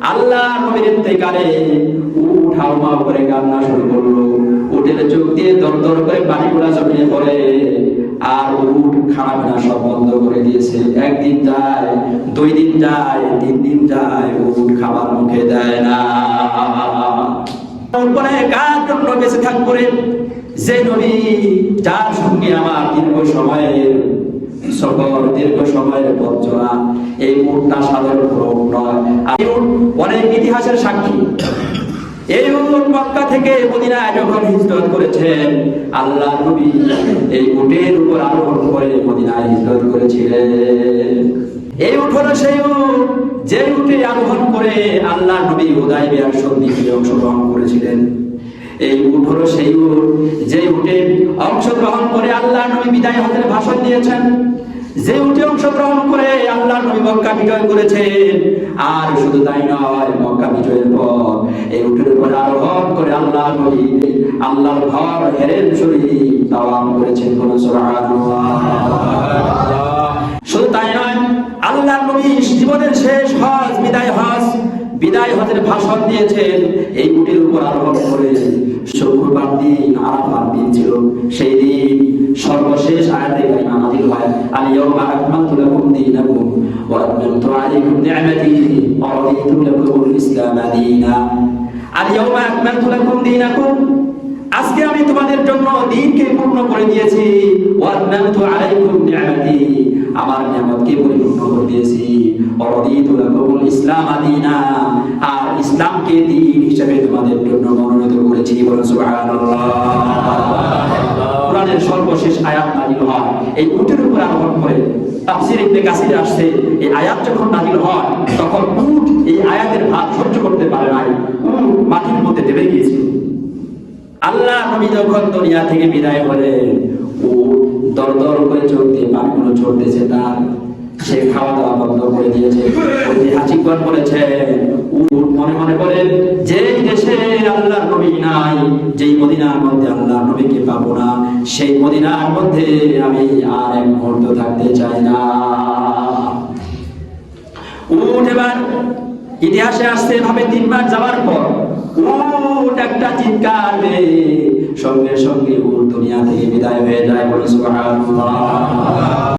আল্লাহ নবীর ইন্তেকালে উট হাউমাউ করে কান্না শুরু করলো। উটের চোখ দিয়ে দর দর করে পানিগুলা জমিয়ে পড়ে, আর উট খানা পিনা সব বন্ধ করে দিয়েছে। একদিন যায়, 2 দিন যায়, 3 দিন যায়, উট খাবার মুখে দেয় না। বলে কার জন্য বেঁচে থাকবো রে? যে নবী যার সঙ্গে আমার দীর্ঘ সময়ের সফর, দীর্ঘ সময়ের পথ চলা। এই উটটা সাধারণ উট নয়, এই উট অনেক ইতিহাসের সাক্ষী। এই উট মক্কা থেকে মদিনায় যখন হিজরত করেছেন, আল্লাহ নবী এই উটের উপর আরোহণ করে মদিনায় হিজরত করেছিলেন। এই উট হলো সেই উট যে উটে আরোহণ করে আল্লাহ নবী হুদায়বিয়ার সন্ধিতে অংশগ্রহণ করেছিলেন। এই উট হলো সেই উট যে উটে অংশগ্রহণ করে আল্লাহ নবী বিদায় হজের ভাষণ দিয়েছেন, যে উটে অংশগ্রহণ করে আল্লাহ নবী মক্কা বিজয় করেছেন। আর শুধু তাই নয়, মক্কা বিজয়ের পর এই উটের উপর আরোহণ করে আল্লাহ নবী আল্লাহর ঘর হেরেন শরীফ তাওয়াফ করেছেন। বলুন সুবহানাল্লাহ। শুধু তাই নয়, আল্লাহ নবী জীবনের শেষ হজ, বিদায় হজের ভাষণ দিয়েছেন এই উটের উপর আরোহণ করে। শুক্রবার দিন, আরাফার দিন ছিল। সেই দিন সর্বশেষ আয়াতে কারিমা নাযিল হয়, আল ইয়াউমা আকমালতু লাকুম দীনাকুম ওয়া আতমামতু আলাইকুম নি'মাতি ওয়া রাদিতু লাকুমুল ইসলাম দীনা। আল ইয়াউমা আকমালতু লাকুম দীনাকুম, আজকে আমি তোমাদের জন্য দ্বীনকে পূর্ণ করে দিয়েছি। ওয়া আতমামতু আলাইকুম নি'মাতি, আমার নিয়ামতকে পরিপূর্ণ করে দিয়েছি। ওয়া রাদিতু লাকুমুল ইসলাম দীনা, আর ইসলামকে দ্বীন হিসেবে তোমাদের জন্য মনোনীত করেছি। বলুন সুবহানাল্লাহ। কোরআনের সর্বশেষ আয়াত নাযিল হয় এই উটের উপর আরোহণ করে। তাফসীর ইবনে কাসিরে আসছে, এই আয়াত যখন নাযিল হয় তখন উট এই আয়াতের ভার সহ্য করতে পারে নাই, উট মাটির মধ্যে ডেবে গিয়েছিল। আল্লাহ নবী যখন দুনিয়া থেকে বিদায় হলেন, উট দর দর করে চোখ দিয়ে পানিগুলো ঝরতেছে, তার সে খাওয়া দাওয়া বন্ধ করে দিয়েছে। ঐতিহাসিকগণ বলেছেন, উট মনে মনে বলেন, যেই দেশে আল্লাহর নবী নাই, যেই মদিনার মধ্যে আল্লাহর নবীকে পাবো না, সেই মদিনার মধ্যে আমি আর এক মুহূর্ত থাকতে চাই না। উট এবার ইতিহাসে আসতে ভাবে 3 বার যাওয়ার পর উট একটা চিৎকার দিয়ে সঙ্গে সঙ্গে উট দুনিয়া থেকে বিদায় হয়ে যায়। বলে সুবহানাল্লাহ।